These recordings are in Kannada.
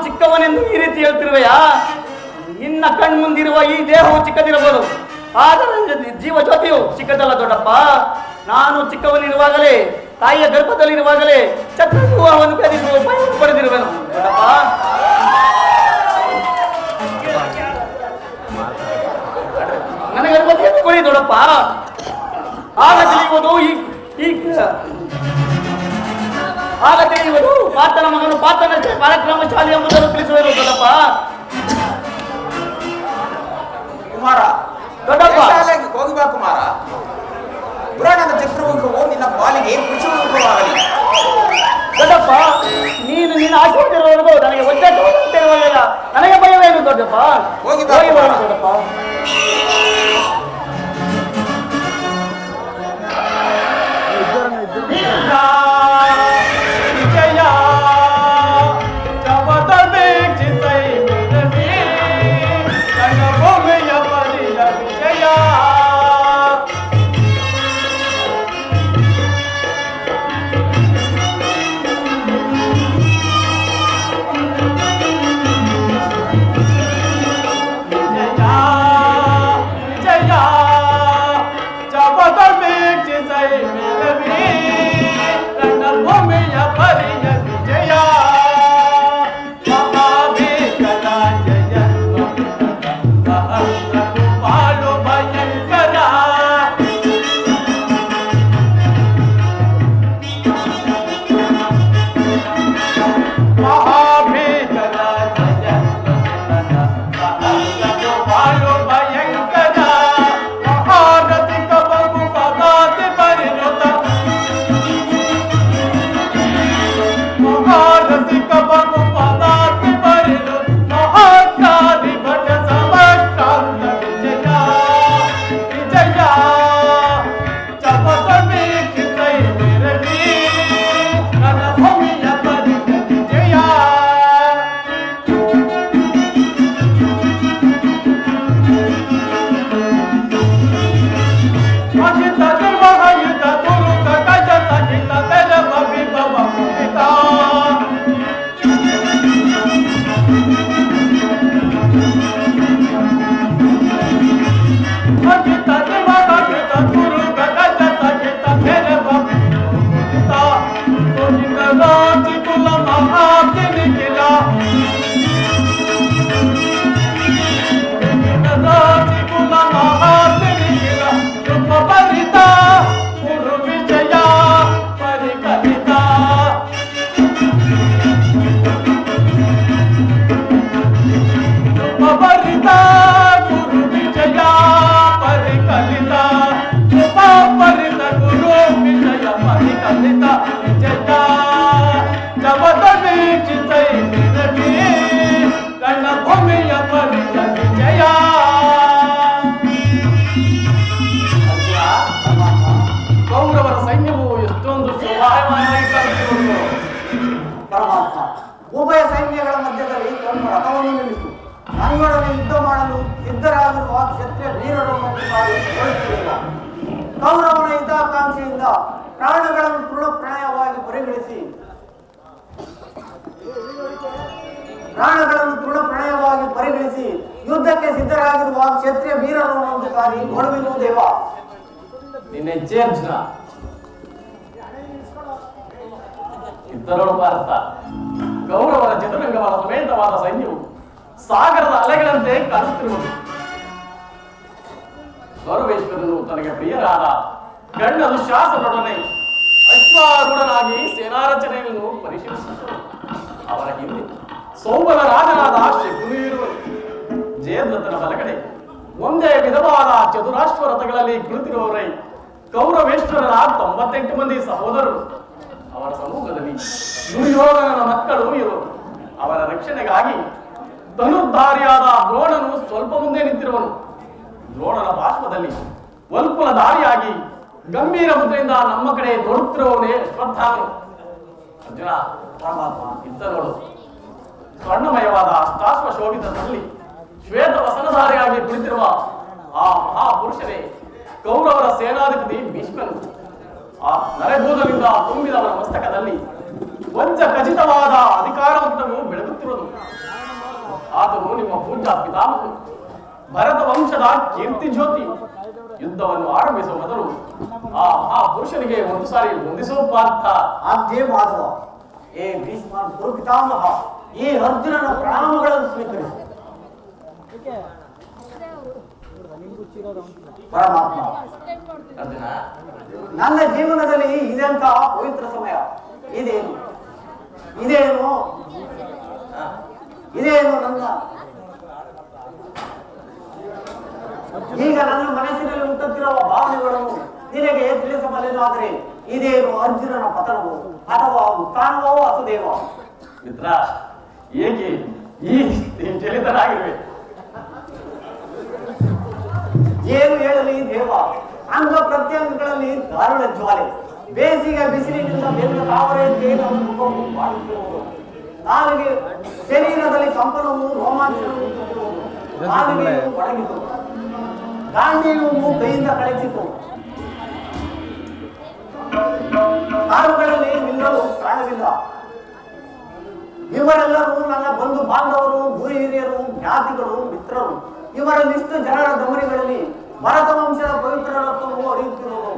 ಚಿಕ್ಕವನೆಂದು ಈ ರೀತಿ ಹೇಳ್ತಿರುವೆಯಾ? ನಿನ್ನ ಕಣ್ಮುಂದಿರುವ ಈ ದೇಹವು ಚಿಕ್ಕದಿರಬಹುದು, ಆದರೆ ಜೀವ ಜ್ಯೋತಿಯು ಚಿಕ್ಕದಲ್ಲ ದೊಡ್ಡಪ್ಪ. ನಾನು ಚಿಕ್ಕವನಿರುವಾಗಲೇ, ತಾಯಿಯ ಗರ್ಭದಲ್ಲಿರುವಾಗಲೇ ಚಕ್ರವ್ಯೂಹವನ್ನು ಭೇದಿಸುವ ಉಪಾಯವನ್ನು ಪಡೆದಿರುವೆನು ದೊಡ್ಡಪ್ಪ. ನನಗೆ ಅನುಮತಿಯನ್ನು ಕೊಡಿ ದೊಡ್ಡಪ್ಪ. ಆಗ ತಿಳಿಯುವುದು ಪಾತನ ಮಗನು ಪಾತನ ಪರಾಕ್ರಮಶಾಲಿ ಎಂಬುದನ್ನು ತಿಳಿಸುವರು ದೊಡ್ಡಪ್ಪ. ಕುಮಾರ, ದೊಡ್ಡಪ್ಪ ಹೋಗಿ ಬಾ ಕುಮಾರ. ಪುರಾಣದ ಚಕ್ರವ್ಯೂಹವು ನಿನ್ನ ಪಾಲಿಗೆ ಕೃಷಿವಾಗಲಿ. ದೊಡ್ಡಪ್ಪ, ನೀನು ನಿನ್ನ ಆಶೀರ್ವಾದವರೆಗೂ ನನಗೆ ಒಜ್ಜಾಟವಾಗಿಲ್ಲ. ನನಗೆ ಭಯವೇನು ದೊಡ್ಡಪ್ಪ? ಹೋಗಿ ದೊಡ್ಡಪ್ಪ. ಉಭಯ ಸೈನ್ಯಗಳ ಮಧ್ಯದಲ್ಲಿ ಒಂದು ರಥವನ್ನು ನಿಲ್ಲಿಸಿ ನನ್ನೊಡನೆ ಯುದ್ಧ ಮಾಡಲು ಸಿದ್ಧರಾಗಿರುವ ಕ್ಷತ್ರಿಯ ವೀರರನ್ನು ಹೇಳುತ್ತಿರಲಿಲ್ಲ. ಕೌರವನ ಹಿತಾಕಾಂಕ್ಷೆಯಿಂದ ಪ್ರಾಣಗಳನ್ನು ತೃಣಪ್ರಾಯವಾಗಿ ಪರಿಗಣಿಸಿ ಯುದ್ಧಕ್ಕೆ ಸಿದ್ಧರಾಗಿರುವ ಕ್ಷತ್ರಿಯ ವೀರರನ್ನು ಒಂದು ಸಾರಿ ನೋಡುವೆನು ದೇವ. ಇದ್ದರೊಳು ಭಾರತ ಗೌರವರ ಚತುರಂಗವಾದ ಸಮೇತವಾದ ಸೈನ್ಯವು ಸಾಗರದ ಅಲೆಗಳಂತೆ ಕಾಣುತ್ತಿರುವುದು. ಗೌರವೇಶ್ವರನು ತನಗೆ ಪ್ರಿಯರಾದ ಗಂಡ ದುಶ್ಯಾಸನೊಡನೆ ಅಶ್ವಾರೂಢನಾಗಿ ಸೇನಾರಚನೆಯನ್ನು ಪರಿಶೀಲಿಸಿದರು. ಅವರ ಹಿಂದೆ ಸೌಮನ ರಾಜನಾದ ಶಕುನಿ ಇರುವರು. ಜಯದ್ರಥನ ಬಲಗಡೆ ಒಂದೇ ವಿಧವಾದ ಚತುರಾಶ್ವ ರಥಗಳಲ್ಲಿ ಕುಳಿತಿರುವವರೇ ಕೌರವೇಶ್ವರನ 98 ಮಂದಿ ಸಹೋದರರು. ಅವರ ಸಮೂಹದಲ್ಲಿ ದುರ್ಯೋಧನನ ಮಕ್ಕಳು ಇವರು. ಅವರ ರಕ್ಷಣೆಗಾಗಿ ಧನುರ್ಧಾರಿಯಾದ ದ್ರೋಣನು ಸ್ವಲ್ಪ ಮುಂದೆ ನಿಂತಿರುವನು. ದ್ರೋಣನ ಪಾರ್ಶ್ವದಲ್ಲಿ ವಲ್ಪುಲ ದಾರಿಯಾಗಿ ಗಂಭೀರ ಮುದ್ರೆಯಿಂದ ನಮ್ಮ ಕಡೆ ನೋಡುತ್ತಿರುವವನೇ ಶ್ರದ್ಧಾನು. ಅರ್ಜುನ ಪರಮಾತ್ಮ ಇದ್ದ ನೋಡು. ಸ್ವರ್ಣಮಯವಾದ ಅಷ್ಟಾಶ್ವ ಶೋಭಿತದಲ್ಲಿ ಶ್ವೇತ ವಸನಧಾರಿಯಾಗಿ ಕುಳಿತಿರುವ ಆ ಮಹಾಪುರುಷರೇ ಕೌರವರ ಸೇನಾಧಿಪತಿ ಭೀಷ್ಮನು. ಆ ನರೆಗೂದಲಿಂದ ತುಂಬಿದವರ ಮಸ್ತಕದಲ್ಲಿ ವಂಚ ಖಚಿತವಾದ ಅಧಿಕಾರವಂತವು ಬೆಳಗುತ್ತಿರುವುದು. ನಿಮ್ಮ ಪೂಜಾ ಪಿತಾಮಹರು ಭರತ ವಂಶದ ಕೀರ್ತಿ ಜ್ಯೋತಿ. ಯುದ್ಧವನ್ನು ಆರಂಭಿಸುವ ಮೊದಲು ಆ ಪುರುಷನಿಗೆ ಒಂದು ಸಾರಿ ವಂದಿಸುವ ಪಾರ್ಥ. ಆದ್ಯೇ ಮಾಧವ, ಏ ಭೀಷ್ಮ ಗುರು ಪಿತಾಮಹ, ಈ ಅರ್ಜುನನ ಪ್ರಣಾಮಗಳನ್ನು ಸ್ವೀಕರಿಸಿ. ಪರಮಾತ್ಮ, ಅರ್ಜುನ, ನನ್ನ ಜೀವನದಲ್ಲಿ ಇದೆಂತ ಪವಿತ್ರ ಸಮಯ. ಇದೇನು ಇದೇನು ಇದೇನು ನನ್ನ ಈಗ ನನ್ನ ಮನಸ್ಸಿನಲ್ಲಿ ಉಂಟುತ್ತಿರುವ ಭಾವನೆಗಳನ್ನು ನಿನಗೆ ತಿಳಿಸಬಲ್ಲೆನಾದರೆ ಇದೇನು ಅರ್ಜುನನ ಪತನವೋ ಅಥವಾ ಉತ್ಥಾನವೋ ವಸುದೇವ? ಮಿತ್ರ, ಏಕೆ ಈ ಚಲಿತರಾಗಿರುವೆ? ಏನು ಹೇಳಲಿ ದೇವ, ಅಂಗ ಪ್ರತ್ಯಂಗಗಳಲ್ಲಿ ದಾರುಣ ಜ್ವಾಲೆ, ಬೇಸಿಗೆ ಬಿಸಿಲಿನಿಂದ ಬೆಂದ ತಾವರೆಯಂತೆ ನಮ್ಮ ಮುಖವು ಮಾಡುತ್ತಿರುವುದು. ನಾಲಿಗೆ ಶರೀರದಲ್ಲಿ ಕಂಪನವು ರೋಮಾಂಚನವು ತುಂಬಿರುವುದು. ನಾಲಿಗೆಯು ಒಣಗಿತು, ಗಾಂಡಿಯು ಕೈಯಿಂದ ಕಳಚಿತು, ಕಾರುಗಳಲ್ಲಿ ನಿಲ್ಲಲು ಕಾಣವಿಲ್ಲ. ಇವರೆಲ್ಲರೂ ನನ್ನ ಬಂಧು ಬಾಂಧವರು, ಗುರು ಹಿರಿಯರು, ಜ್ಞಾತಿಗಳು, ಮಿತ್ರರು. ಇವರಲ್ಲಿಷ್ಟು ಜನರ ದಮನಿಗಳಲ್ಲಿ ಭರತ ವಂಶದ ಪವಿತ್ರ ರಕ್ತವು ಹರಿಯುತ್ತಿರುವುದು.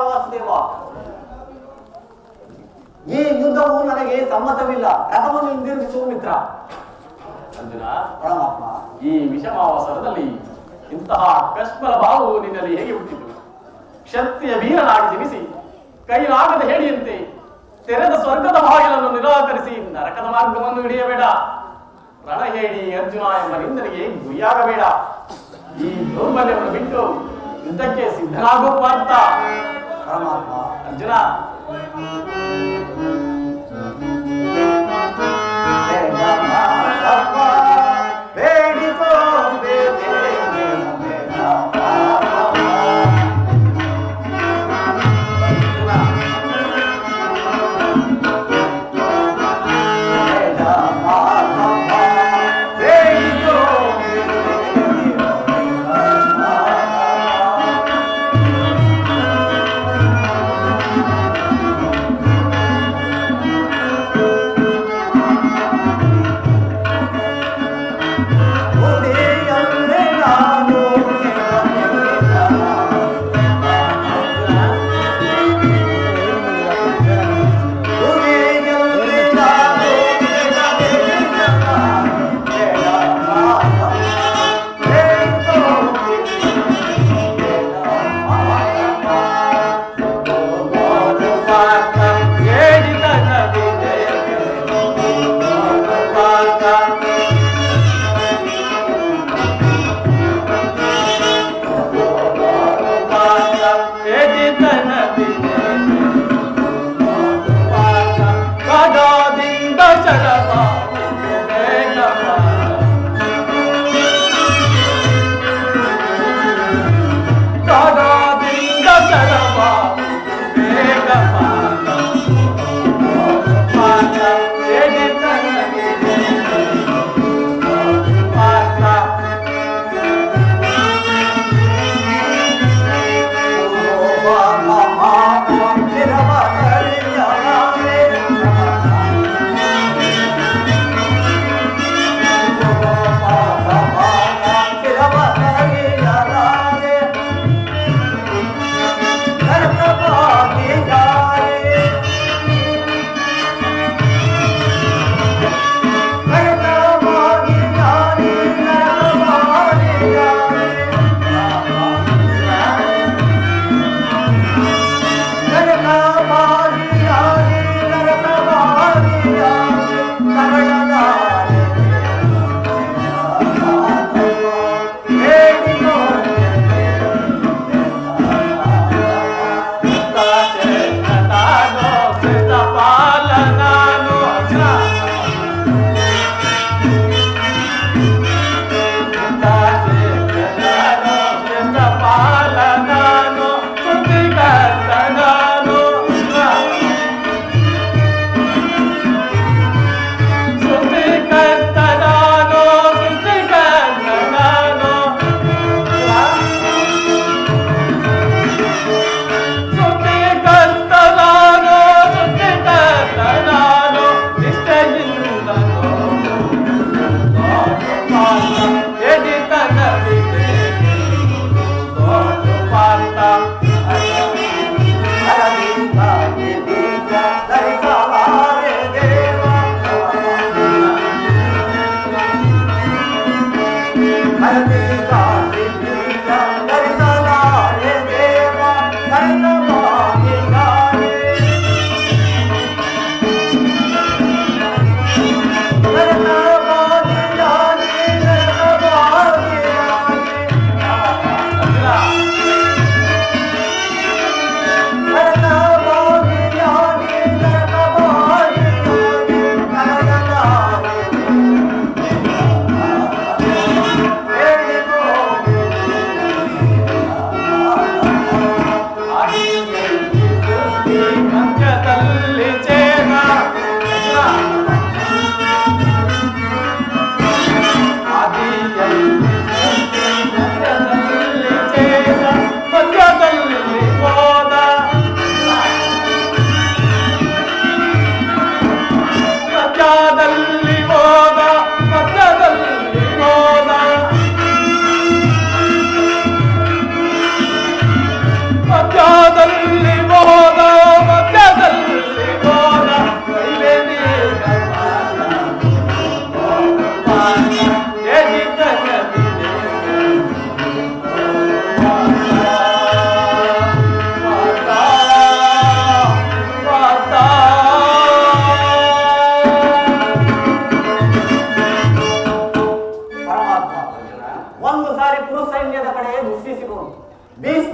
ವಾಸುದೇವ, ಈ ಯುದ್ಧವು ನನಗೆ ಸಮ್ಮತವಿಲ್ಲ. ರಥವನ್ನು ಹಿಂದಿರುಗಿಸುವ ಮಿತ್ರ. ಅರ್ಜುನ, ಪರಮಾತ್ಮ, ಈ ವಿಷಮಾವಸರದಲ್ಲಿ ಇಂತಹ ಕಶ್ಮಲ ಭಾವವು ನಿನ್ನಲ್ಲಿ ಹೇಗೆ ಹುಟ್ಟಿತು? ಕ್ಷತ್ರಿಯ ವೀರನಾಗಿ ಜನಿಸಿ ಕೈಲಾಗದ ಹೇಳಿಯಂತೆ ತೆರೆದ ಸ್ವರ್ಗದ ಬಾಗಿಲನ್ನು ನಿರಾಕರಿಸಿ ನರಕದ ಮಾರ್ಗವನ್ನು ಹಿಡಿಯಬೇಡ. ರಣಹೇಳಿ ಅರ್ಜುನ ಎಂಬ ನಿಂದನೆಗೆ ಗುರಿಯಾಗಬೇಡ. ಈ ದೌರ್ಬಲ್ಯವನ್ನು ಬಿಟ್ಟು ಯುದ್ಧಕ್ಕೆ ಸಿದ್ಧನಾಗೋ ಪಾರ್ಥ. ಪರಮಾತ್ಮ, ಅರ್ಜುನ,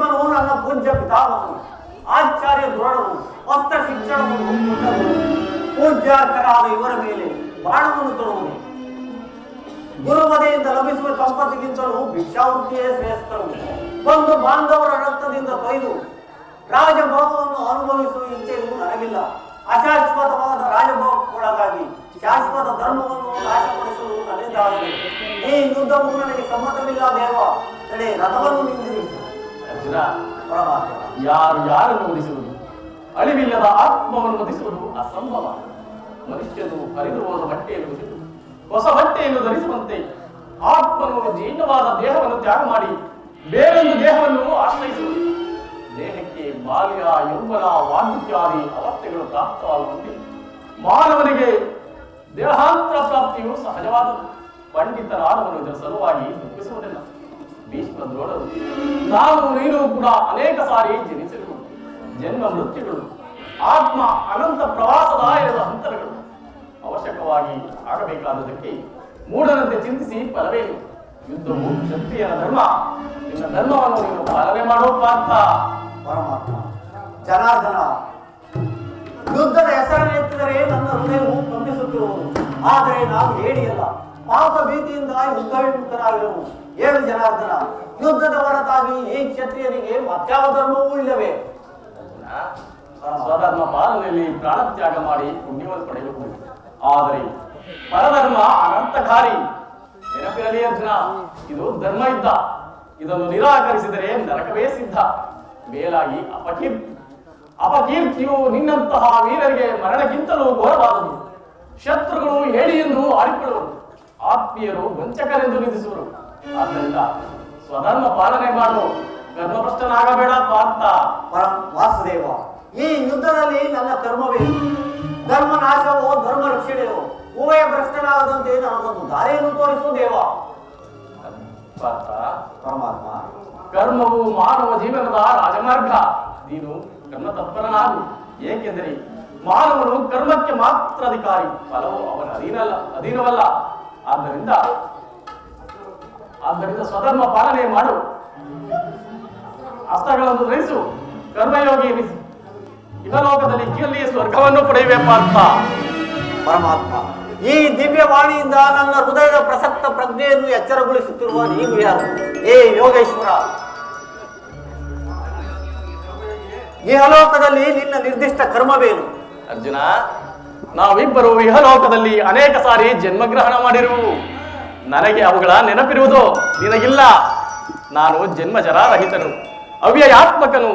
ಭೀಷ್ಮನು ನನ್ನ ಪೂಜ್ಯ ಪಿತಾಮಹನು, ಆಚಾರ್ಯ ದ್ರೋಣರು ಅಸ್ತ್ರ ಶಿಕ್ಷಣವನ್ನು ಕೊಟ್ಟವರು, ಪೂಜ್ಯಾರ್ಕರಾದ ಇವರ ಮೇಲೆ ಬಾಣವನ್ನು ತೊಡುವುದು. ಗುರುಮದೆಯಿಂದ ಲಭಿಸುವ ಸಂಪತ್ತಿಗಿಂತಲೂ ಭಿಕ್ಷಾವೃತ್ತಿಯೇ ಶ್ರೇಷ್ಠರು. ಬಂದು ಬಾಂಧವರ ರಕ್ತದಿಂದ ಕೊಯ್ದು ರಾಜಭೋಗವನ್ನು ಅನುಭವಿಸುವ ಇಚ್ಛೆಯೂ ನನಗಿಲ್ಲ. ಅಶಾಶ್ವತವಾದ ರಾಜಭೋಗಕ್ಕೊಳಗಾಗಿ ಶಾಶ್ವತ ಧರ್ಮವನ್ನು ನಾಶಪಡಿಸುವುದು ನನ್ನಿಂದಾಗಲಿ. ಈ ಯುದ್ಧವು ನನಗೆ ಸಮ್ಮತವಿಲ್ಲ ದೇವ. ತಡೆ ರಥವನ್ನು ನಿಂದಿರಿಸು. ಅರ್ಜುನ, ಪರಮಾತ್ಮ, ಯಾರನ್ನು ವಧಿಸುವುದು? ಅಳಿವಿಲ್ಲದ ಆತ್ಮವನ್ನು ವಧಿಸುವುದು ಅಸಂಭವ. ಮನುಷ್ಯನು ಹರಿದು ಹೋದ ಬಟ್ಟೆಯನ್ನು ವಧಿಸಿ ಹೊಸ ಬಟ್ಟೆಯನ್ನು ಧರಿಸುವಂತೆ ಆತ್ಮನು ಜೀರ್ಣವಾದ ದೇಹವನ್ನು ತ್ಯಾಗ ಮಾಡಿ ಬೇರೊಂದು ದೇಹವನ್ನು ಆಶ್ರಯಿಸುವುದು. ದೇಹಕ್ಕೆ ಬಾಲ್ಯ, ಯೌವನ, ವಾರ್ಧಕ್ಯಾದಿ ಅವಸ್ಥೆಗಳು ಪ್ರಾಪ್ತವಾಗುವಂತೆ ಮಾನವನಿಗೆ ದೇಹಾಂತರ ಪ್ರಾಪ್ತಿಯು ಸಹಜವಾದದ್ದು. ಪಂಡಿತರಾದವನು ಇದರ ಸಲುವಾಗಿ ದುಃಖಿಸುವುದಿಲ್ಲ. ಭೀಷ್ಮ ದ್ರೋಣರು ನಾವು ನೀನು ಕೂಡ ಅನೇಕ ಸಾರಿ ಜನಿಸಿರುವುದು. ಜನ್ಮ ಮೃತ್ಯುಗಳು, ಆತ್ಮ ಅನಂತ ಪ್ರವಾಸದ ಇರದ ಹಂತರಗಳು ಅವಶ್ಯಕವಾಗಿ ಆಗಬೇಕಾದುದಕ್ಕೆ ಮೂಢನಂತೆ ಚಿಂತಿಸಿ ಫಲವೇನು? ಯುದ್ಧವು ಕ್ಷತ್ರಿಯನ ಧರ್ಮ. ನಿನ್ನ ಧರ್ಮವನ್ನು ನೀನು ಪಾಲನೆ ಮಾಡೋ ಪಾರ್ಥ. ಪರಮಾತ್ಮ, ಜನಾರ್ದನ, ಯುದ್ಧದ ಹೆಸರನ್ನೆತ್ತಿದರೆ ನನ್ನ ಹೃದಯವು ಕಂಪಿಸುತ್ತಿರುವುದು. ಆದರೆ ನಾವು ಹೇಳಿಯಲ್ಲ, ಪಾಪ ಭೀತಿಯಿಂದ ಯುದ್ಧ ವಿಮುಕ್ತರಾಗಿರುವು. ಹೇಳು ಜನಾರ್ದನ, ಯುದ್ಧದ ಹೊರತಾಗಿ ಈ ಕ್ಷತ್ರಿಯರಿಗೆ ಮತ್ಯಾವ ಧರ್ಮವೂ ಇಲ್ಲವೇ? ಸ್ವಧರ್ಮ ಪಾಲನೆಯಲ್ಲಿ ಪ್ರಾಣತ್ಯಾಗ ಮಾಡಿ ಪುಣ್ಯವನ್ನು ಪಡೆಯಬಹುದು. ಆದರೆ ಪರಧರ್ಮ ಅನಂತಕಾರಿ. ನೆನಪಿರಲಿ ಅರ್ಜುನ, ಇದು ಧರ್ಮ ಯುದ್ಧ. ಇದನ್ನು ನಿರಾಕರಿಸಿದರೆ ನರಕವೇ ಸಿದ್ಧ. ಮೇಲಾಗಿ ಅಪಕೀರ್ತಿಯು ನಿನ್ನಂತಹ ವೀರರಿಗೆ ಮರಣಕ್ಕಿಂತಲೂ ಘೋರವಾದದ್ದು. ಶತ್ರುಗಳು ಹೇಳಿ ಎಂದು ಆಡಿಕೊಳ್ಳುವರು, ಆತ್ಮೀಯರು ವಂಚಕರೆಂದು ನಿಂದಿಸುವರು. ಆದ್ದರಿಂದ ಸ್ವಧರ್ಮ ಪಾಲನೆ ಮಾಡು, ಕರ್ಮಭ್ರಷ್ಟನಾಗಬೇಡ ಪಾರ್ಥ. ವಾಸುದೇವ, ಈ ಯುದ್ಧದಲ್ಲಿ ನನ್ನ ಕರ್ಮವೇ ಧರ್ಮ ನಾಶವೋ ಧರ್ಮ ರಕ್ಷಣೆಯೋ ಉಭಯ ಭ್ರಷ್ಟನಾಗದಂತೆ ನನಗೊಂದು ದಾರಿಯನ್ನು ತೋರಿಸು ದೇವ. ಪಾರ್ಥ, ಪರಮಾತ್ಮ, ಕರ್ಮವು ಮಾನವ ಜೀವನದ ರಾಜಮಾರ್ಗ. ನೀನು ಕರ್ಮ ತತ್ಪರನಾಗು. ಏಕೆಂದರೆ ಮಾನವನು ಕರ್ಮಕ್ಕೆ ಮಾತ್ರ ಅಧಿಕಾರಿ, ಫಲವು ಅವನ ಅಧೀನವಲ್ಲ. ಆದ್ದರಿಂದ ಸ್ವಧರ್ಮ ಪಾಲನೆ ಮಾಡು, ಅಸ್ತ್ರಗಳನ್ನು ಧರಿಸು, ಕರ್ಮಯೋಗಿ ಎನಿಸು. ಇಹಲೋಕದಲ್ಲಿ ಕೀರ್ತಿಯ ಸ್ವರ್ಗವನ್ನು ಪಡೆಯುವೆ ಪಾರ್ಥ. ಪರಮಾತ್ಮ, ಈ ದಿವ್ಯ ವಾಣಿಯಿಂದ ನನ್ನ ಹೃದಯದ ಪ್ರಸಕ್ತ ಪ್ರಜ್ಞೆಯನ್ನು ಎಚ್ಚರಗೊಳಿಸುತ್ತಿರುವ ನೀವು ಯಾರು? ಏ ಯೋಗೇಶ್ವರ, ಇಹಲೋಕದಲ್ಲಿ ನಿನ್ನ ನಿರ್ದಿಷ್ಟ ಕರ್ಮವೇನು? ಅರ್ಜುನ, ನಾವಿಬ್ಬರು ಇಹಲೋಕದಲ್ಲಿ ಅನೇಕ ಸಾರಿ ಜನ್ಮಗ್ರಹಣ ಮಾಡಿರುವು. ನನಗೆ ಅವುಗಳ ನೆನಪಿರುವುದು, ನಿನಗಿಲ್ಲ. ನಾನು ಜನ್ಮಜರಾರಹಿತನು, ಅವ್ಯಯಾತ್ಮಕನು,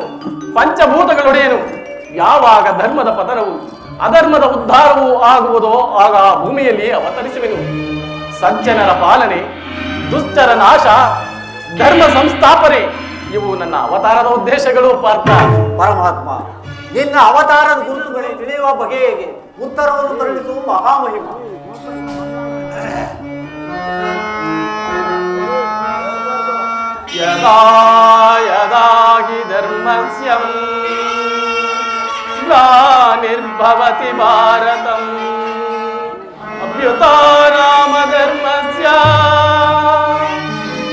ಪಂಚಭೂತಗಳೊಡೆಯನು. ಯಾವಾಗ ಧರ್ಮದ ಪತನವು ಅಧರ್ಮದ ಉದ್ಧಾರವೂ ಆಗುವುದೋ ಆಗ ಭೂಮಿಯಲ್ಲಿ ಅವತರಿಸುವೆನು. ಸಜ್ಜನರ ಪಾಲನೆ, ದುಷ್ಟರ ನಾಶ, ಧರ್ಮ ಸಂಸ್ಥಾಪನೆ ಇವು ನನ್ನ ಅವತಾರದ ಉದ್ದೇಶಗಳು ಪಾರ್ಥ. ಪರಮಾತ್ಮ, ನಿನ್ನ ಅವತಾರದ ಗುರುತುಗಳೇ ತಿಳಿಯುವ ಬಗೆ ಹೇಗೆ? ಉತ್ತರವನ್ನು ಕರುಣಿಸುವ ಮಹಾಮಹಿಮ. ಯದಾ ಯದಾ ಹಿ ಧರ್ಮಸ್ಯ ಗ್ಲಾನಿರ್ಭವತಿ ಭಾರತಂ ಅಭ್ಯುತಾನಾಮ ಧರ್ಮಸ್ಯ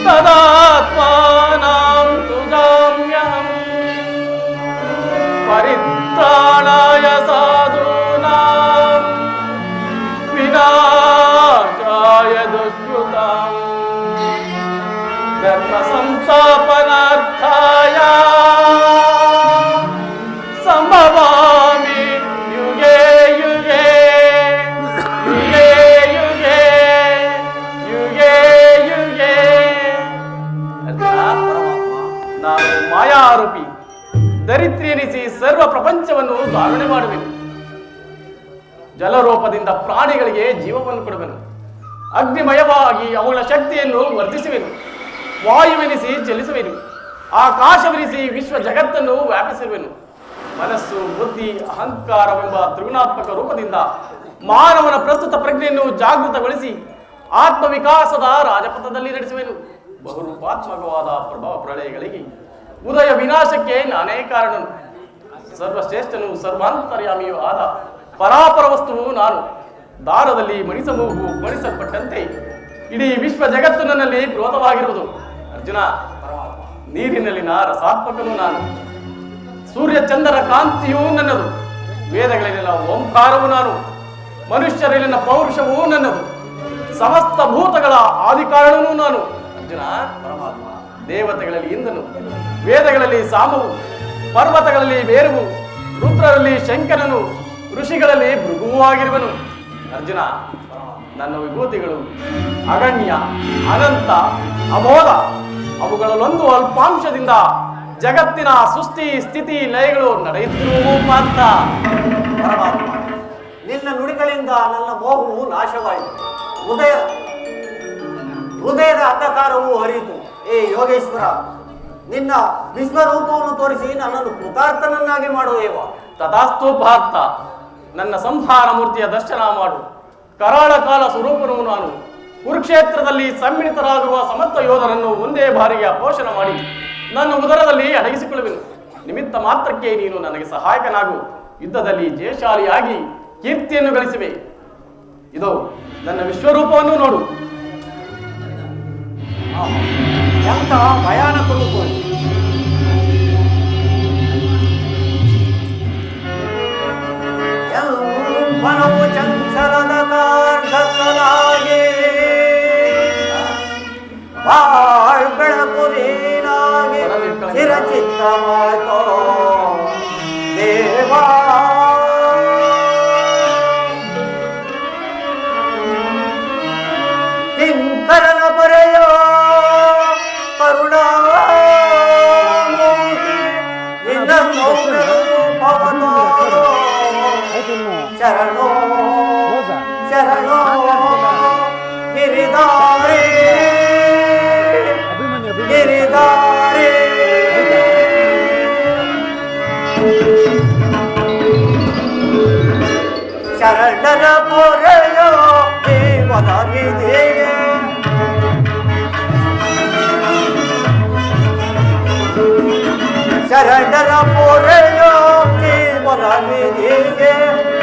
ತದಾತ್ಮಾನಾಂ ತುಜಾಮ್ಯಹಂ ಪರಿತ್ರಾಣಾಯ ಸಾಧೂನಾಂ ವಿನಾಶಾಯ ದುಷ್ಕೃತಾಂ ಧರ್ಮ ಸಂಸ್ಥಾಪನಾರ್ಥಾಯ ಸಂಭವಾಮಿ ಯುಗೇ ಯುಗೇ ಯುಗೇ ಯುಗೇ ಯುಗೇ ಯುಗೇ. ನಾನು ಮಾಯಾರೂಪಿ ದರಿದ್ರಿ ಎನಿಸಿ ಸರ್ವ ಪ್ರಪಂಚವನ್ನು ಧಾರಣೆ ಮಾಡುವೆನು. ಜಲರೂಪದಿಂದ ಪ್ರಾಣಿಗಳಿಗೆ ಜೀವವನ್ನು ಕೊಡುವೆನು. ಅಗ್ನಿಮಯವಾಗಿ ಅವುಗಳ ಶಕ್ತಿಯನ್ನು ವರ್ಧಿಸುವೆನು. ವಾಯುವೆನಿಸಿ ಚಲಿಸುವೆನು. ಆಕಾಶವೆನಿಸಿ ವಿಶ್ವ ಜಗತ್ತನ್ನು ವ್ಯಾಪಿಸಿರುವೆನು. ಮನಸ್ಸು, ಬುದ್ಧಿ, ಅಹಂಕಾರವೆಂಬ ತ್ರಿಗುಣಾತ್ಮಕ ರೂಪದಿಂದ ಮಾನವನ ಪ್ರಸ್ತುತ ಪ್ರಜ್ಞೆಯನ್ನು ಜಾಗೃತಗೊಳಿಸಿ ಆತ್ಮವಿಕಾಸದ ರಾಜಪಥದಲ್ಲಿ ನಡೆಸುವೆನು. ಬಹುರೂಪಾತ್ಮಕವಾದ ಪ್ರಭಾವ ಪ್ರಳಯಗಳಿಗೆ ಉದಯ ವಿನಾಶಕ್ಕೆ ನಾನೇ ಕಾರಣನು. ಸರ್ವಶ್ರೇಷ್ಠನು ಸರ್ವಾಂತರ್ಯಾಮಿಯೂ ಆದ ಪರಾಪರ ವಸ್ತುವು ನಾನು. ದಾರದಲ್ಲಿ ಮಣಿಸಲ್ಪಟ್ಟಂತೆ ಇಡೀ ವಿಶ್ವ ಜಗತ್ತು ನನ್ನಲ್ಲಿ ಕ್ರೋಧವಾಗಿರುವುದು. ಅರ್ಜುನ, ನೀರಿನಲ್ಲಿನ ರಸಾತ್ಮಕನು ನಾನು. ಸೂರ್ಯ ಚಂದ್ರನ ಕಾಂತಿಯೂ ನನ್ನದು. ವೇದಗಳಲ್ಲಿನ ಓಂಕಾರವು ನಾನು. ಮನುಷ್ಯರಲ್ಲಿನ ಪೌರುಷವೂ ನನ್ನದು. ಸಮಸ್ತ ಭೂತಗಳ ಆದಿಕಾರಣವೂ ನಾನು. ಅರ್ಜುನ, ಪರಮಾತ್ಮ, ದೇವತೆಗಳಲ್ಲಿ ಇಂದ್ರನು, ವೇದಗಳಲ್ಲಿ ಸಾಮವು, ಪರ್ವತಗಳಲ್ಲಿ ಮೇರುವು, ರುದ್ರರಲ್ಲಿ ಶಂಕರನು, ಋಷಿಗಳಲ್ಲಿ ಭೃಗುವೂ ಆಗಿರುವನು. ಅರ್ಜುನ, ನನ್ನ ವಿಭೂತಿಗಳು ಅಗಣ್ಯ, ಅನಂತ, ಅಬೋಧ. ಅವುಗಳಲ್ಲೊಂದು ಅಲ್ಪಾಂಶದಿಂದ ಜಗತ್ತಿನ ಸೃಷ್ಟಿ ಸ್ಥಿತಿ ಲಯಗಳು ನಡೆಯುತ್ತಿರುವವು ಪಾರ್ಥ. ಪರಮಾತ್ಮ, ನಿನ್ನ ನುಡಿಗಳಿಂದ ನನ್ನ ಮೋಹವು ನಾಶವಾಯಿತು. ಹೃದಯದ ಅಂಧಕಾರವು ಹರಿಯಿತು. ಏ ಯೋಗೇಶ್ವರ, ನಿನ್ನ ವಿಶ್ವರೂಪವನ್ನು ತೋರಿಸಿ ನನ್ನನ್ನು ಕೃತಾರ್ಥನನ್ನಾಗಿ ಮಾಡುವೇವ. ತಥಾಸ್ತು ಪಾರ್ಥ, ನನ್ನ ಸಂಹಾರ ಮೂರ್ತಿಯ ದರ್ಶನ ಮಾಡು. ಕರಾಳ ಕಾಲ ಸ್ವರೂಪನು ನಾನು. ಕುರುಕ್ಷೇತ್ರದಲ್ಲಿ ಸಮ್ಮಿಳಿತರಾಗಿರುವ ಸಮಸ್ತ ಯೋಧರನ್ನು ಒಂದೇ ಬಾರಿಗೆ ಅಪೋಷಣ ಮಾಡಿ ನನ್ನ ಉದರದಲ್ಲಿ ಅಡಗಿಸಿಕೊಳ್ಳುವೆನು. ನಿಮಿತ್ತ ಮಾತ್ರಕ್ಕೆ ನೀನು ನನಗೆ ಸಹಾಯಕನಾಗು. ಯುದ್ಧದಲ್ಲಿ ಜಯಶಾಲಿಯಾಗಿ ಕೀರ್ತಿಯನ್ನು ಗಳಿಸುವೆ. ಇದು ನನ್ನ ವಿಶ್ವರೂಪವನ್ನು ನೋಡು. ಎಂತಹ ಭಯಾನಕ ರೂಪ! ಮನವು ಚಂಚಲದ ಕಾರ್ಗತ್ತಲಾಗಿ ಬಾಳ್ ಬೆಳಕು ನೀನಾಗಿ ಚಿರಚಿತ್ತ ಮಾತೋ ದೇವಾ. ಕಿಂಕರನ ಪರೆಯೋ ಕರುಣಾಮೂರ್ತಿ ನಿನ್ನ ಪವನೋ ಶರಣೋ ಶರಣೋ ಗಿರಿಧಾರಿ ಗಿರಿಧಾರಿ. ಶರಣರ ಪೊರೆಯೋ ದೇವದ ನಿಧಿಗೆ ಶರಣರ ಪೊರೆಯೋ ದೇವದ ನಿಧಿಗೆ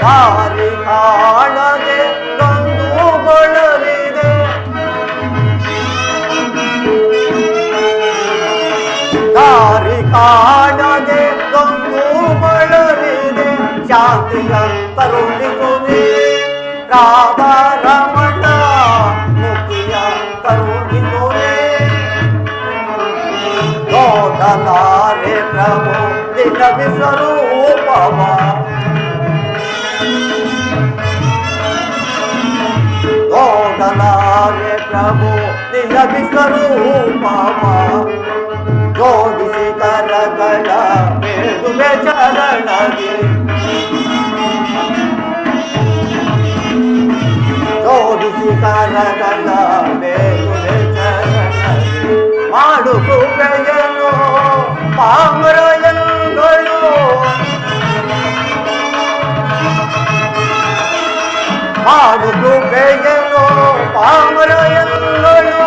ದಾರಿ ಕಾಣದೆ ಗಂದು ಬಳಲಿದೆ. ದಾರಿ ಕಾಣದೆ ಗಂದು ಬಳಲಿದೆ. ಶಾಂತಿಯ ಕರುಣಿಸುವೆ ರಾಧಾ ರಮಣ, ಮುಕ್ತಿಯ ಕರುಣಿಸುವೆ. ನೋಡಲಾರೆ ಪ್ರಭು ನಿನ್ನ ವಿಶ್ವರೂಪವ. ನೋಡಲಾರೆ ಪ್ರಭು ನಿನ್ನ ವಿಶ್ವರೂಪವ. ಜೋಡಿಸಿ ಕರಗಳ ಬೇಡುವೆ ಚರಣಗೆ. ಜೋಡಿಸಿ ಕರಗಳ ಬೇಡುವೆ ಚರಣಗೆ. ಮಾಡು ಕೃಪೆಯನ್ನು ಪಾಮರಯಂಗಳು. ಮಾಡು ಕೃಪೆಯನ್ನು ಪಾಮರಯಂಗಳು.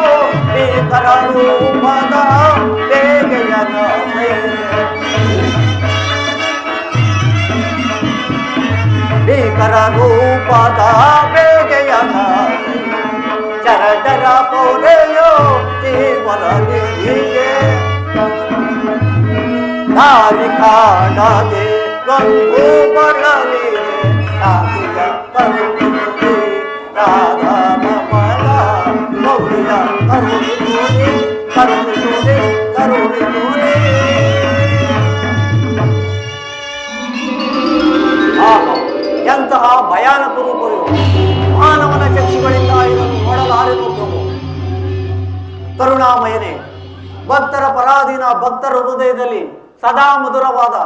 ಭೀಕರ ರೂಪದ ಬೇಗೆಯನ ಭೀಕರ ರೂಪದ ಬೇಗೆಯನ ಚರಡರ ಪೊರೆಯೋ ದೇವರ ನಿಧಿಗೆ. ದಾರಿ ಕಾಣದೆ ಗಂಗು ಬಳಲಿದೆ. ಶಾಂತಿಯ ಕರುಣಿಸುವೆ ರಾಧಾ ರಮಣ, ಗೌರಿಯ ಕರುಣಿಸುವೆ ಕರುಣಿಸುವೆ ಕರುಣಿಸುವೆ. ಎಂತಹ ಭಯಾನಕ ರೂಪಗಳು! ಮಾನವನ ಚಕ್ಷುಗಳಿಂದ ಇದನ್ನು ನೋಡಲಾರೆನು ಪ್ರಭು. ಕರುಣಾಮಯನೇ, ಭಕ್ತರ ಪರಾಧೀನ ಭಕ್ತರ ಹೃದಯದಲ್ಲಿ ಸದಾ ಮಧುರವಾದ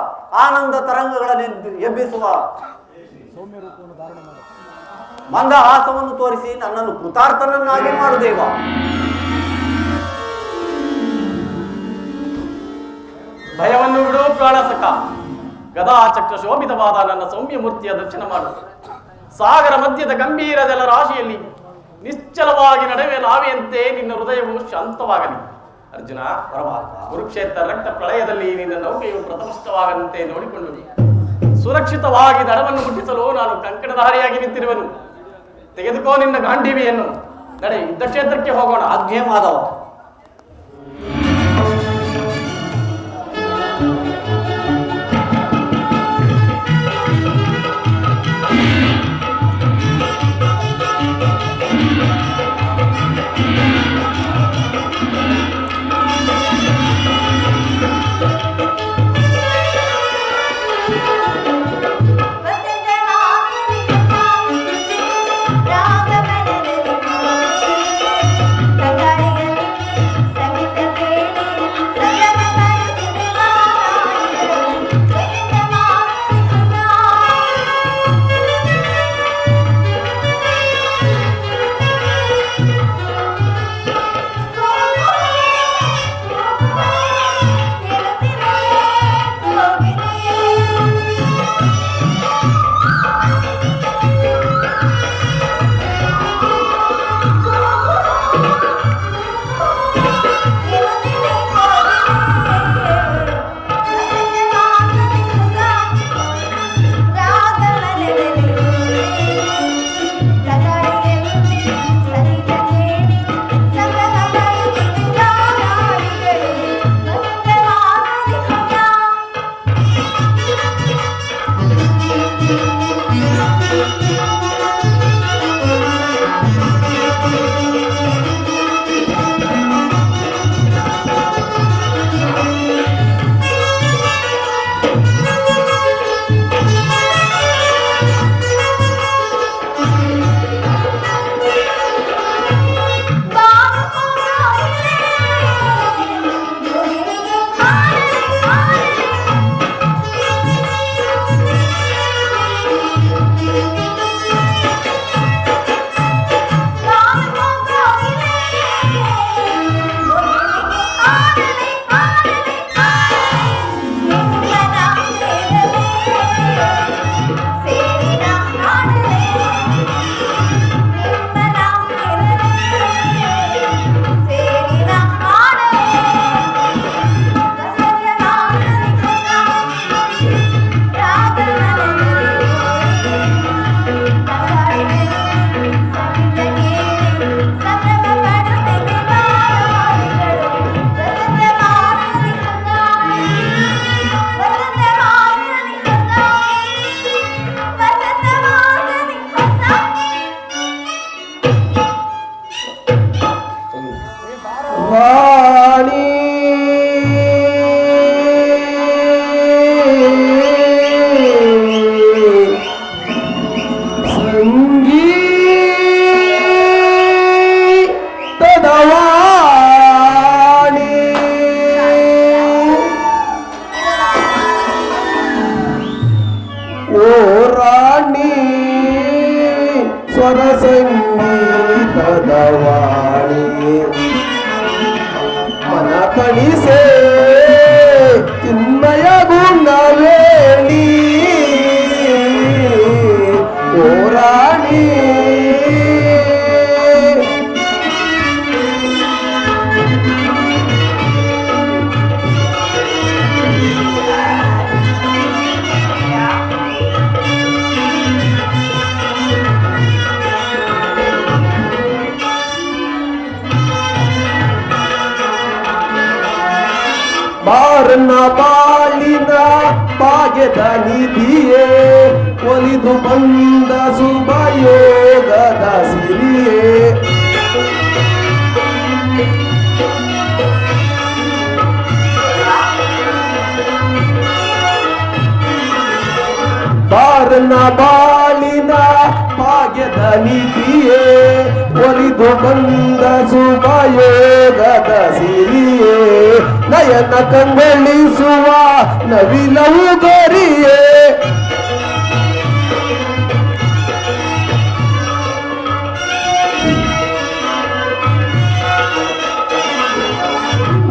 ಆನಂದ ತರಂಗಗಳನ್ನು ಎಬ್ಬಿಸುವ ಮಂದಹಾಸವನ್ನು ತೋರಿಸಿ ನನ್ನನ್ನು ಕೃತಾರ್ಥನನ್ನಾಗಿ ಮಾಡು ದೇವ. ಭಯವನ್ನು ಬಿಡು ಪ್ರಾಣಸಕ. ಗದಾಚಕ್ರ ಶೋಭಿತವಾದ ನನ್ನ ಸೌಮ್ಯ ಮೂರ್ತಿಯ ದರ್ಶನ ಮಾಡು. ಸಾಗರ ಮಧ್ಯದ ಗಂಭೀರ ಜಲರಾಶಿಯಲ್ಲಿ ನಿಶ್ಚಲವಾಗಿ ನಡೆವೆ ನಾವೆಯಂತೆ ನಿನ್ನ ಹೃದಯವು ಶಾಂತವಾಗಲಿ. ಅರ್ಜುನ, ಕುರುಕ್ಷೇತ್ರ ರಕ್ತ ಪ್ರಳಯದಲ್ಲಿ ನಿನ್ನ ನೌಕೆಯು ಪ್ರತಿಷ್ಠವಾಗದಂತೆ ನೋಡಿಕೊಂಡು ಸುರಕ್ಷಿತವಾಗಿ ದಡವನ್ನು ಮುಟ್ಟಿಸಲು ನಾನು ಕಂಕಣಧಾರಿಯಾಗಿ ನಿಂತಿರುವನು. ತೆಗೆದುಕೋ ನಿನ್ನ ಗಾಂಡೀವಿಯನ್ನು. ನಡೆ, ಯುದ್ಧ ಕ್ಷೇತ್ರಕ್ಕೆ ಹೋಗೋಣ. ಆಜ್ಞೆ ಮಾಧವ. ರಾಣಿ ಸಂಗೀತದವಾಣಿ ಓ ರಾಣಿ ಸ್ವರ ಸಂಗೀತದವಾಣಿ ಮನ ಕಣಿಸೆ ಚಿನ್ಮಯ ಗುಣವೇಣಿ ಓ ರಾಣಿ ಬಾರನ ಬಾಳಿನ ಭಾಗ್ಯದ ನಿಧಿಯೇ ಒಲಿದು ಬಂದ ಶುಭಯೋಗದ ಸಿರಿಯೇ ಬಾರನ ಬಾಳಿನ ಭಾಗ್ಯದ ನಿಧಿಯೇ ಒಲಿದು ಬಂದ ಶುಭಯೋಗದ ಸಿರಿಯೇ ನಯನ ಕಂಗೊಳಿಸುವ ನವಿಲವು ಗರಿಯೇ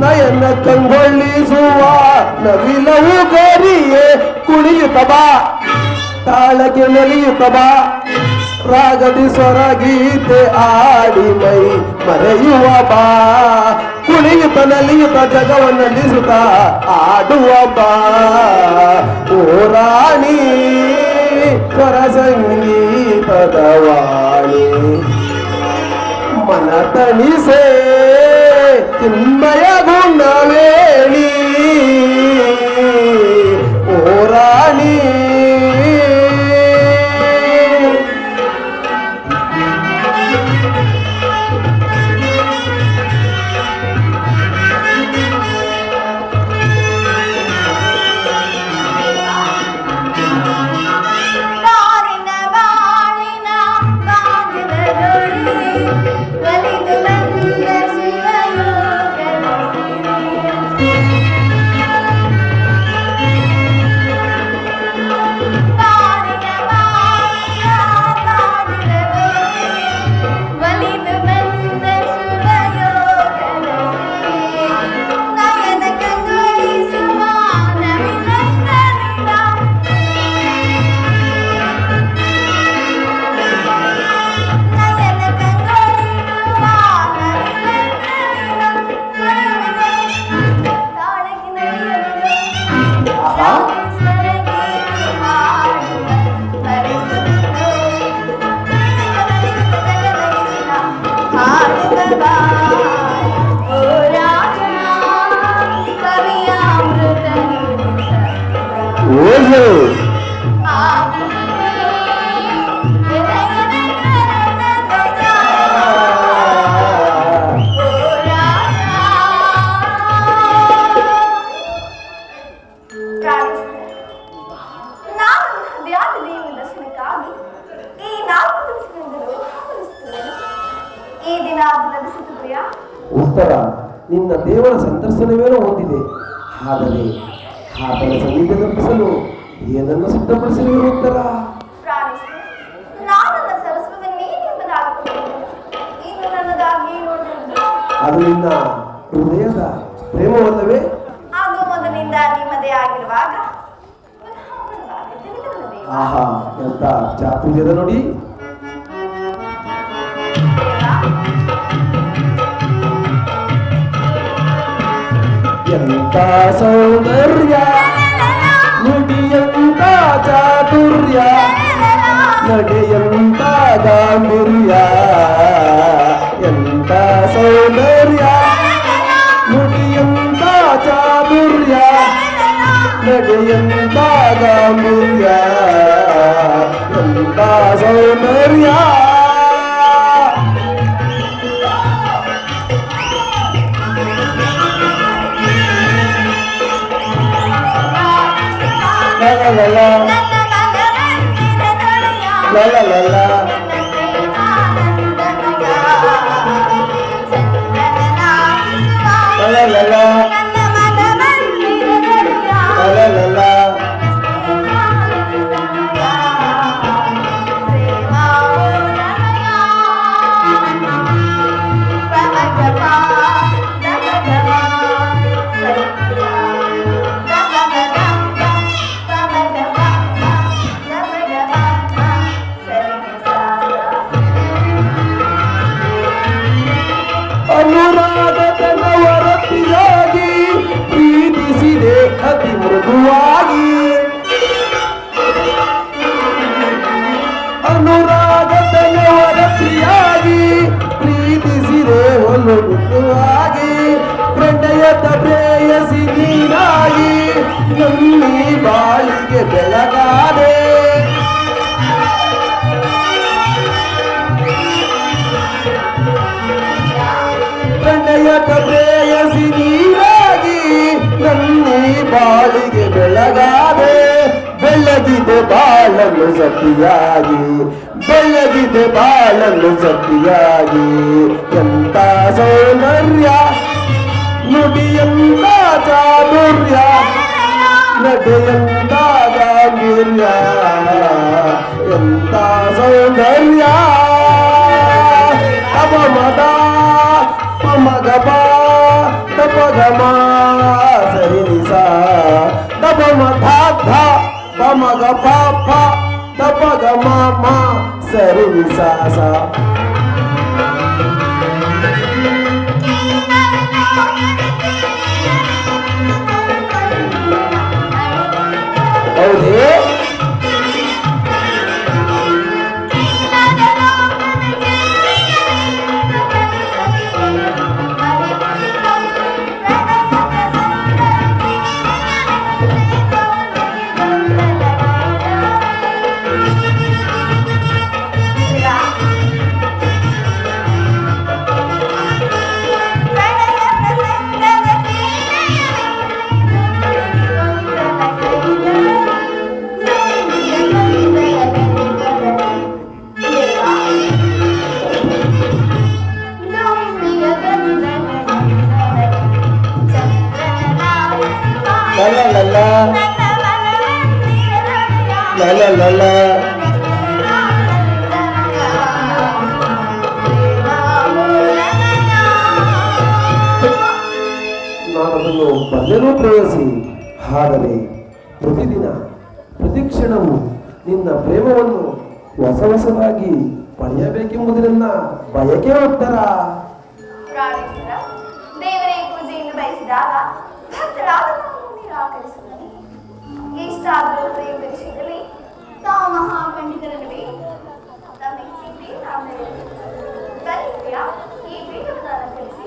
ನಯನ ಕಂಗೊಳಿಸುವ ನವಿಲವು ಗರಿಯೇ ಕುಣಿಯುತ್ತ ಬಾ ತಾಳಕ್ಕೆ ನಲಿಯುತ್ತ ಬಾ ರಾಗದಿ ಸ್ವರ ಗೀತೆ ಆಡಿ ಮೈ ಮರೆಯುವ ಬಾ ಕುಣಿಯುತ್ತ ನಲಿಯುತ್ತ ಜಗವನ್ನಲ್ಲಿಸುತ್ತ ಆಡುವ ಬಾ ಓ ರಾಣಿ ಸ್ವರ ಸಂಗೀತದ ವಾಣಿ ಮನ ತಣಿಸೆ ಚಿನ್ಮಯ ಗುಣವೇಣಿ ಓ ರಾಣಿ ಉತ್ತರ ನಿನ್ನ ದೇವರ ಸಂದರ್ಶನವೇನೋ ಹೊಂದಿದೆ. ಆದರೆ ಆತನ ಸನ್ನಿಧಿ ತಪ್ಪಿಸಲು ಏನನ್ನು ಸಿದ್ಧಪಡಿಸಿರುವುದು ಉತ್ತರ? ಅದು ನಿನ್ನ ಹೃದಯದ ಪ್ರೇಮವಲ್ಲವೇ? ಅದು ಮೊದಲಿನಿಂದ ನಿಮ್ಮದೇ ಆಗಿರುವಾಗ ಆಹಾ, ಎಂತ ಚಾತುರ್ಯದ ನೋಡಿ. ಎಂತ ಸೌಂದರ್ಯ ನುಡಿಯಂತ ಚಾತುರ್ಯ ನಡೆಯಂತ ಗಾಂಭೀರ್ಯ. ಎಂತ ಸೌಂದರ್ಯ ನುಡಿಯಂತ ಚಾತುರ್ಯ ನಡೆಯಂತ ಗಾಂಭೀರ್ಯ. ಎಂತ ಸೌಂದರ್ಯ ಅನುರಾಗದನವರತಿಯಾಗಿ ಪ್ರೀತಿಸಿದೆ ಅತಿ ಮೃದುವಾಗಿ ಅನುರಾಗದನವರತಿಯಾಗಿ ಪ್ರೀತಿಸಿದೆ ಒಂದು ಮೃದುವಾಗಿ ಪ್ರಣಯದ ಪ್ರೇಯಸಿ ನೀನಾಗಿ ನನ್ನಿ ಬಾಳಿಗೆ ಬೆಳಗಾದೆ ಪ್ರಣಯದ ಪ್ರೇಯಸಿ ನೀರಾಗಿ ನನ್ನಿ ಬಾಳಿಗೆ ಬೆಳಗಾದೆ ಬೆಳಗಿದೆ ಬಾಳಲು ಸತಿಯಾಗಿ ಬೆಳಗಿದೆ ಬಾಳಲು ಸತಿಯಾಗಿ ಎಂತ ಸೌಂದರ್ಯ ನುಡಿಯಂತ ಚಾದುರ್ಯ ನಡೆಯಂತ ಗಾಂಭೀರ್ಯ ಎಂತ ಸೌಂದರ್ಯ ಅಪಮದ ಪಮಗಪ ತಪಗಮ ಸರಿನಿಸ ತಪಮ ಧಾಧ ಪಮಗ ಪಾಪ ತಪಗಮ ಮ ಸರಿನಿಸ ಸ ಹೌದೇ ನಾನದನ್ನು ಬಲ್ಲೆನೂ ಪ್ರೇಯಸಿ ಆದರೆ ಪ್ರತಿದಿನ ಪ್ರತಿಕ್ಷಣವು ನಿನ್ನ ಪ್ರೇಮವನ್ನು ಹೊಸ ಹೊಸದಾಗಿ ಪಡೆಯಬೇಕೆಂಬುದು ನನ್ನ ಬಯಕೆ ಉತ್ತರ ಪ್ರಾಣೇಶ್ವರ ದೇವರೇ ಪೂಜೆಯನ್ನು ಬಯಸಿದಾಗ ಭಕ್ತರಾದ ನಾವು ನಿರಾಕರಿಸುತ್ತದೆ ಎಷ್ಟಾದರೂ ಪ್ರೇಮ ವಿಷಯದಲ್ಲಿ ತಾವು ಮಹಾಪಂಡಿತರನ್ನುವೇ ತಮ್ಮ ಚಿಂತೆ ಆಮೇಲೆ ಬರೀ ಈ ಪೀಠವನ್ನು ಅಲಂಕರಿಸಿ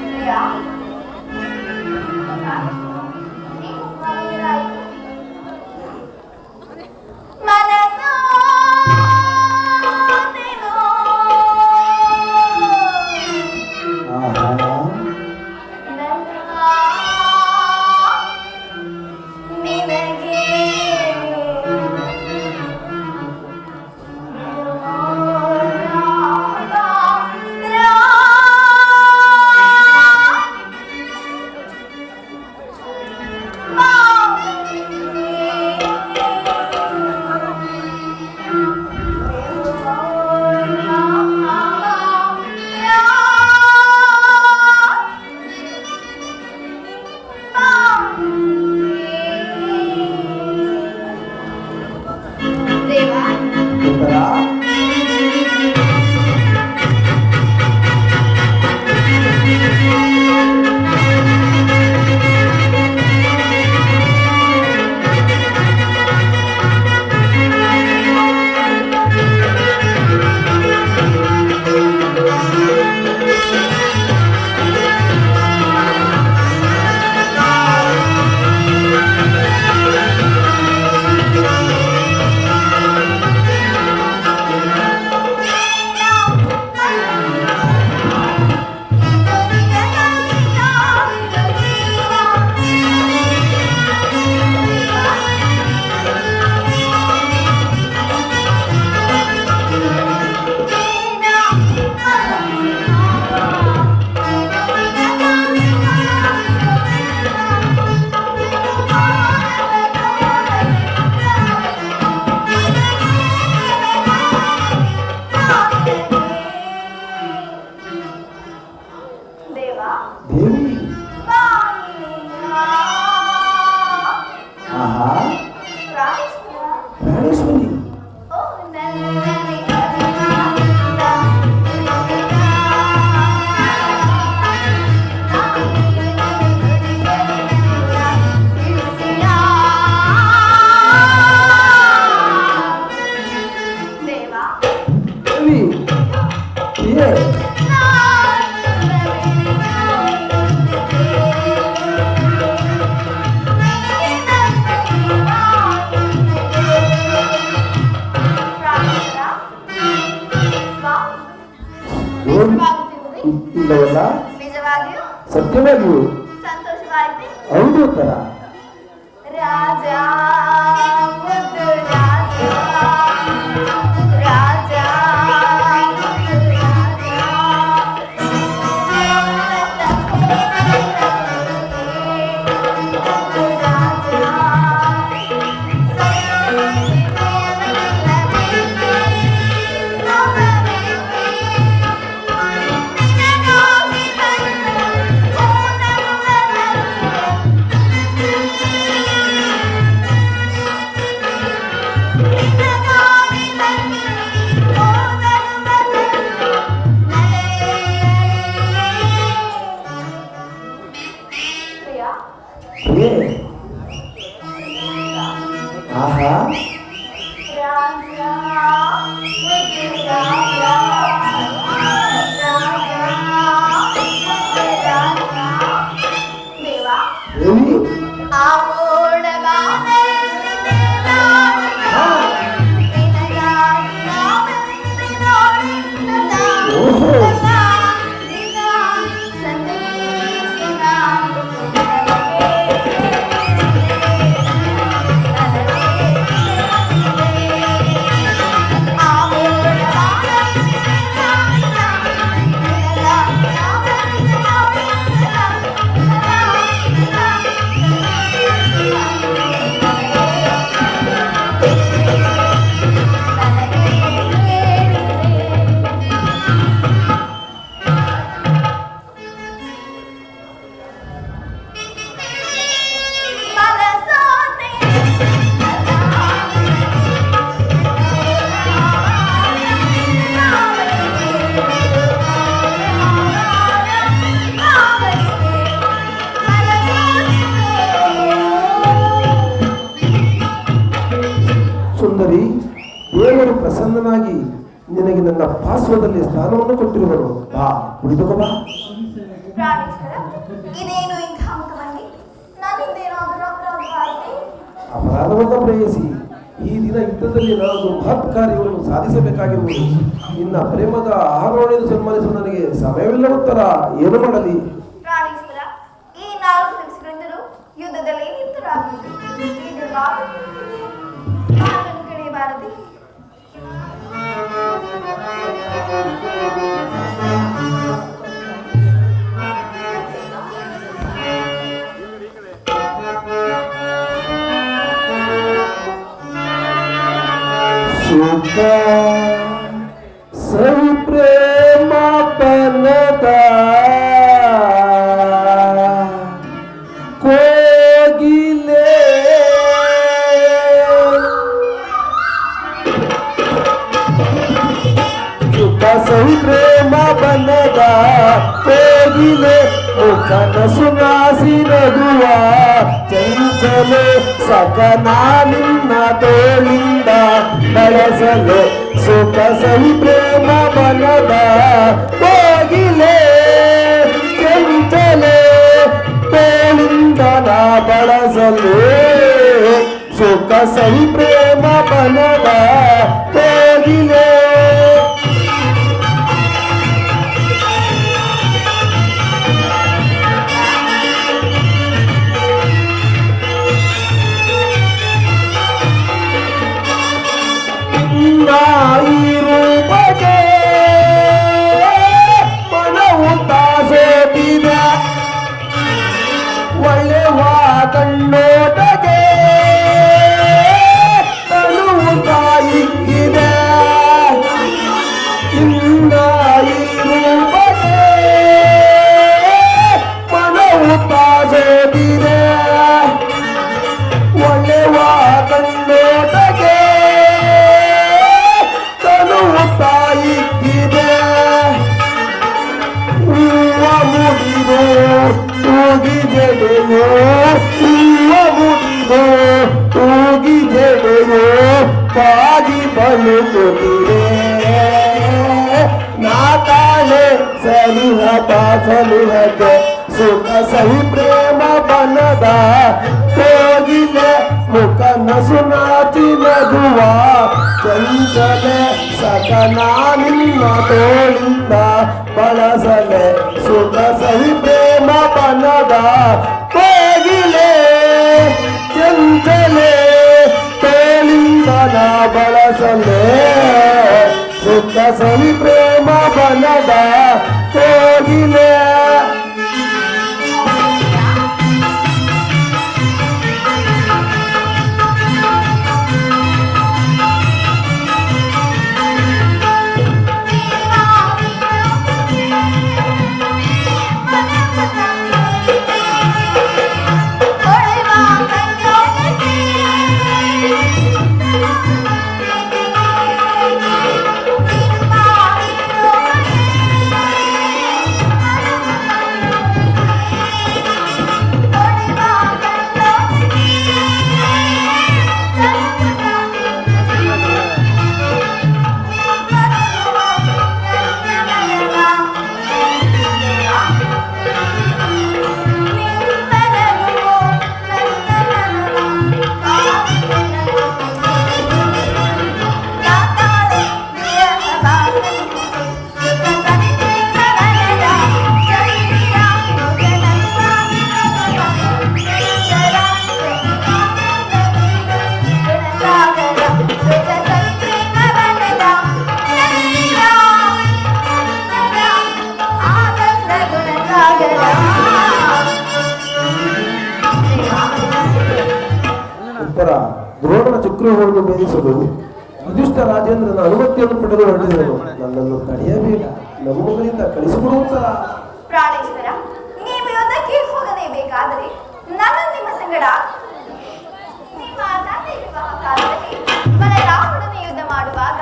ಪ್ರಿಯಾ ನೀವು ಸ್ವಾಮಿಯರಾಯಿತು ದೇವಾ ದೇವಿ ಬಾಯಿನಿಂದ ಆಹಾ ಪ್ರಾಣೇಶ್ವರ ಪ್ರಾಣೇಶ್ವರಿ ಓ ನನ್ನನೆ ದೇವಾ ದೇವಿ ಪ್ರಿಯೆ ಇಲ್ಲವಲ್ಲ ನಿಜವಾಗಿಯೂ ಸತ್ಯವಾಗಿಯೂ ಸಂತೋಷವಾಯಿತು ಹೌದು ಉತ್ತರ ರಾಜ ಮುದ್ದು ರಾಜ ರಾಜ ಮುದ್ದು ಪ್ರಿಯಾ ಪ್ರಿಯೆ ಆಹಾ ರಾಜ ಮುದ್ದು ರಾಜ ದೇವಾ ದೇವಿ ಸುಂದರಿ ದೇವರು ಪ್ರಸನ್ನನಾಗಿ ನಿನಗೆ ನನ್ನ ಪಾರ್ಶ್ವದಲ್ಲಿ ಸ್ಥಾನವನ್ನು ಕೊಟ್ಟಿರುವನು ಬಾ ಕುಳಿತುಕೋ ಬಾ ಪ್ರಾಣೇಶ್ವರ ಇದೇನು ಇಂಥ ಮುಖಭಂಗಿ ನನ್ನಿಂದ ಏನಾದರೂ ಅಪರಾಧವಾಯಿತೆ ಅಪರಾಧವನ್ನು ಪ್ರೇಯಸಿ ಈ ದಿನ ಯುದ್ಧದಲ್ಲಿ ನಾನು ಮಹತ್ ಕಾರ್ಯವನ್ನು ಸಾಧಿಸಬೇಕಾಗಿರುವುದು ನಿನ್ನ ಪ್ರೇಮದ ಆರೋಹಣೆಯನ್ನು ಸನ್ಮಾನಿಸಲು ನನಗೆ ಸಮಯವಿಲ್ಲ ಉತ್ತರ ಏನು ಮಾಡಲಿ ಪ್ರಾಣೇಶ್ವರ ಈ 4 ದಿವಸಗಳಿಂದಲೂ ಯುದ್ಧದಲ್ಲಿ ನಿಂತರಾಗಿದೆ ಈಗ ಮಾತನ್ನು ಕಳೆಯಬಾರದೆ ಸುಖ ಸವಿ ಪ್ರೇಮ ಬನದ ಕೋಗಿಲೆ ಸುಖ ಸವಿ ಪ್ರೇಮ ಬನದ ಕೋಗಿಲೆ ಮುಖನ ಸುನಾಸಿ ನಗುವ ಚಂಚಲೆ ಸಗನ ನಿನ್ನ ತೋಳಿಂದ ಬಳಸಲು ಸುಖ ಸವಿ ಪ್ರೇಮ ಬನದ ಕೋಗಿಲೆ ಚಂಚಲೆ ತೋಳಿಂದ ನಾ ಬಳಸಲು ಸುಖ ಸವಿ ಪ್ರೇಮ ಬನದ ಕೋಗಿಲೆ ರೂಪಗೆ ಮನವು ತಾಸೋತಿದೆ ಒಳ್ಳೆವ ಕಣ್ಣೋಟಗೆ ತನುವು ತಾಯಿಕ್ಕಿದೆ ಇಂದ ಈ ರೂಪಕ್ಕೆ ಮನವು ತಾಸೋದಿದೆ ಒಳ್ಳೆವ ಕಣ್ಣೋಟಕ್ಕೆ ತನುವು ತಾಯಿಕ್ಕಿದೆ ಹೂವ ಮುಡಿದು ತೂಗಿದೆಡೆಯೋ ಹೂವ ಮುಡಿದು ತೂಗಿದೆಡೆಯೋ ಪಾಗಿ ಬಲುಕುತ್ತಿದೆ ನಾತಾಳೆ ಸಲುಹ ಸಲುಹಕ್ಕೆ ಸುಖ ಸಹಿ ಪ್ರೇಮ ಬನದ ಕೋಗಿಲೆ ಮುಖ ನಸುನಾಚಿ ನಗುವ ಚಂಚಲೆ ಸಕನ ನಿನ್ನ ತೋಳಿಂದ ಬಳಸಲೆ ಸುಖ ಸಹಿ ಪ್ರೇಮ ಬನದ ಕೋಗಿಲೆ ಚಂಚಲೆ ತೋಳಿಂದ ಬಳಸಲೆ ಸುಖ ಸಹಿ ಪ್ರೇಮ ಬನದ ಕೋಗಿಲೆ ದ್ರೋಣನ ಚಕ್ರವನ್ನು ಭೇದಿಸಲು ಯುಧಿಷ್ಠ ರಾಜೇಂದ್ರನ ಅನುಮತಿಯನ್ನು ಪಡೆದು ಹೊರಟಿದನು. ನನ್ನನ್ನು ತಡೆಯಬೇಡ, ನಮ್ಮಗಳಿಂದ ಕಳಿಸಿಕೊಡುವಂತ ಪ್ರಾಣೇಶ್ವರ, ನೀವು ಯುದ್ಧಕ್ಕೆ ಹೋಗಲೇಬೇಕಾದರೆ ನಾನು ನಿಮ್ಮ ಸಂಗಡ ನಿಮ್ಮ ತಂದೆ ವಿವಾಹ ಕಾಲದಲ್ಲಿ ಬಲರಾಮನೊಡನೆ ಯುದ್ಧ ಮಾಡುವಾಗ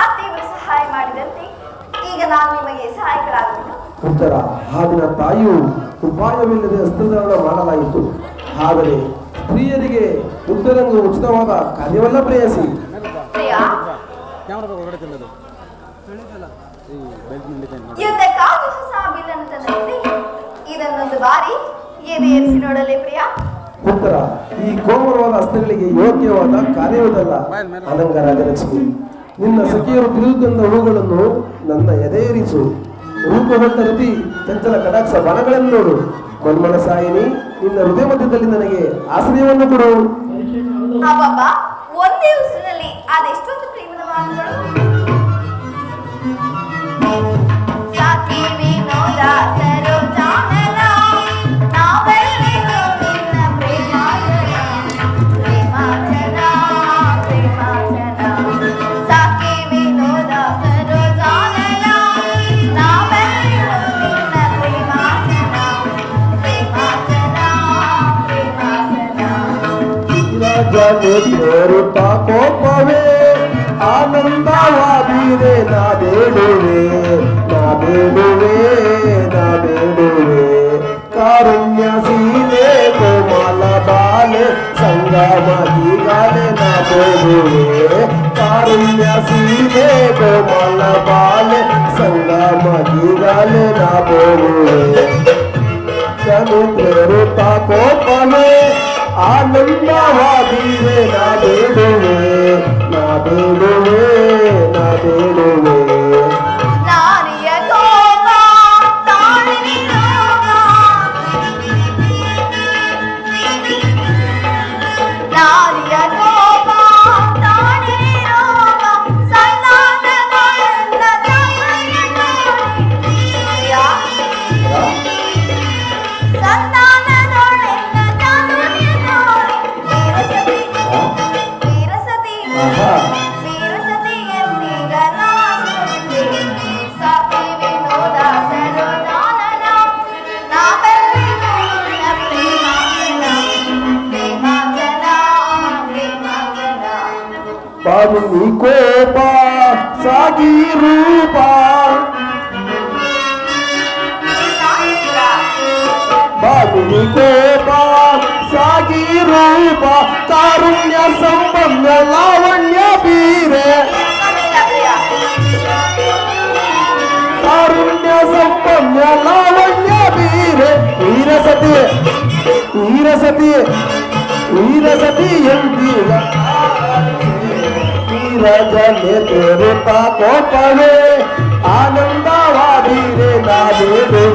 ಅತ್ತೆಯವರು ಸಹಾಯ ಮಾಡಿದಂತೆ ಈಗ ನಾನು ನಿಮಗೆ ಸಹಾಯಕರಾಗುವುದು. ಉತ್ತರ ಆ ದಿನ ತಾಯಿಯು ಉಪಾಯವಿಲ್ಲದೆ ಹಸ್ತಧಾರಣ ಮಾಡಲಾಯಿತು. ಆದರೆ ಸ್ತ್ರೀಯರಿಗೆ ಯುದ್ಧರಂಗ ಉಚಿತವಾದ ಕಾರ್ಯವಲ್ಲ ಪ್ರೇಯಸಿ. ಯುದ್ಧಕ್ಕಾಗಿ ಹೊಸ ಬಿಲ್ಲನ್ನು ತಂದಂತೆ ಇದನ್ನೊಂದು ಬಾರಿ ಎದೆಯರಿಸಿ ನೋಡಲೇ ಪ್ರಿಯ. ಉತ್ತರ ಈ ಕೋಮರವಾದ ಹಸ್ತಗಳಿಗೆ ಯೋಗ್ಯವಾದ ಕಾರ್ಯವುದಲ್ಲ. ಅನಂಗ ರಾಜಲಕ್ಷ್ಮಿ, ನಿನ್ನ ಸಖಿಯರು ತಿಳಿದುಕೊಂಡ ಹೂಗಳನ್ನು ನನ್ನ ಎದೆಯೇರಿಸು. ರೂಪವಂತ ರತಿ ಚಂಚಲ ಕಟಾಕ್ಷ ಬಣಗಳನ್ನು ನೋಡು. ಮನ್ಮನ ಸಾಯಿನಿ, ನಿನ್ನ ಹೃದಯ ಮಧ್ಯದಲ್ಲಿ ನನಗೆ ಆಶ್ರಯವನ್ನು ಕೊಡು. ಅಬ್ಬಬ್ಬ, ಒಂದೇ ಉಸಿರಿನಲ್ಲಿ ಅದೆಷ್ಟೊಂದು ಪ್ರೇಮದ ಮಾತುಗಳು. ಸಾಕಿ ವಿನೋದ ಸರೋಜಾನನ, ನಾವೆಲ್ಲರೂ ನಿನ್ನ ಪ್ರೇಮಾಜನ, ಪ್ರೇಮಾಜನ, ಪ್ರೇಮಾಜನ. ಸಾಕಿ ವಿನೋದ ಸರೋಜಾನನ, ನಾವೆಲ್ಲರೂ ನಿನ್ನ ಪ್ರೇಮಾಜನ, ಪ್ರೇಮಾಜನ, ಪ್ರೇಮಾಜನ. ರಾಜ ಕೋಪವೇ ಆನಂದವಾಗಿದೆ. ನಾ ಬೇಡುವೆ, ನಾ ಬೇಡುವೆ, ನಾ ಬೇಡುವೆ. ಕಾರುಣ್ಯ ಸೀಲೆ ಕೋಮಲ ಬಾಲೆ ಸಂಗಮ ಹೀಗಾಲೆ ನಾ ಬೇಡುವೆ. ಕಾರುಣ್ಯ ಸೀಲೆ ಕೋಮಲ ಬಾಲೆ ಸಂಗಮ ಹೀಗಾಲೆ ನಾ ಬೇಡುವೆ. ಸಮುದ್ರರುತ ಕೋಪವೇ ಆನಂದವಾಗಿದೆ. ನಾ ಬೇಡುವೆ, ನಾ ಬೇಡುವೆ, ನಾ ಬೇಡುವೆ. ನಾರಿಯ ಕೋಪ ತಾಳಿನಿ ರೋಗ, ನಾರಿಯ ಕೋಪ ತಾಳಿನಿ ರೋಗ, ಸಂಧಾನಗಳೆಲ್ಲ ಜಾತ್ರೆಯ ನೋಡಿ. ಸಂಧಾನಗಳೆಲ್ಲ ಜಾತ್ರೆಯ ನೋಡಿ. ವೀರಸತಿ, ವೀರಸತಿ, ವೀರಸತಿ ಎಂದೀಗ ನಾ ಬಾಮಿನಿ ಕೋಪ ಸಾಗಿ ರೂಪ ಬಾಮಿನಿ ಕೋಪ ಸಾಗಿ ರೂಪ ಕಾರುಣ್ಯ ಸಂಬಂಧ ಲಾವಣ್ಯ ಬೀರೆ ಕಾರುಣ್ಯ ಸಂಪನ್ನ ಲಾವಣ್ಯ ಬೀರೆ ವೀರಸತಿ ವೀರಸತಿ ವೀರಸತಿ ಎಂದೀಗ ವೀರಜನೆ ತೋರುತ್ತ ಕೋಪವೇ ಆನಂದವಾದೀರೆ ನಾದೇವೆ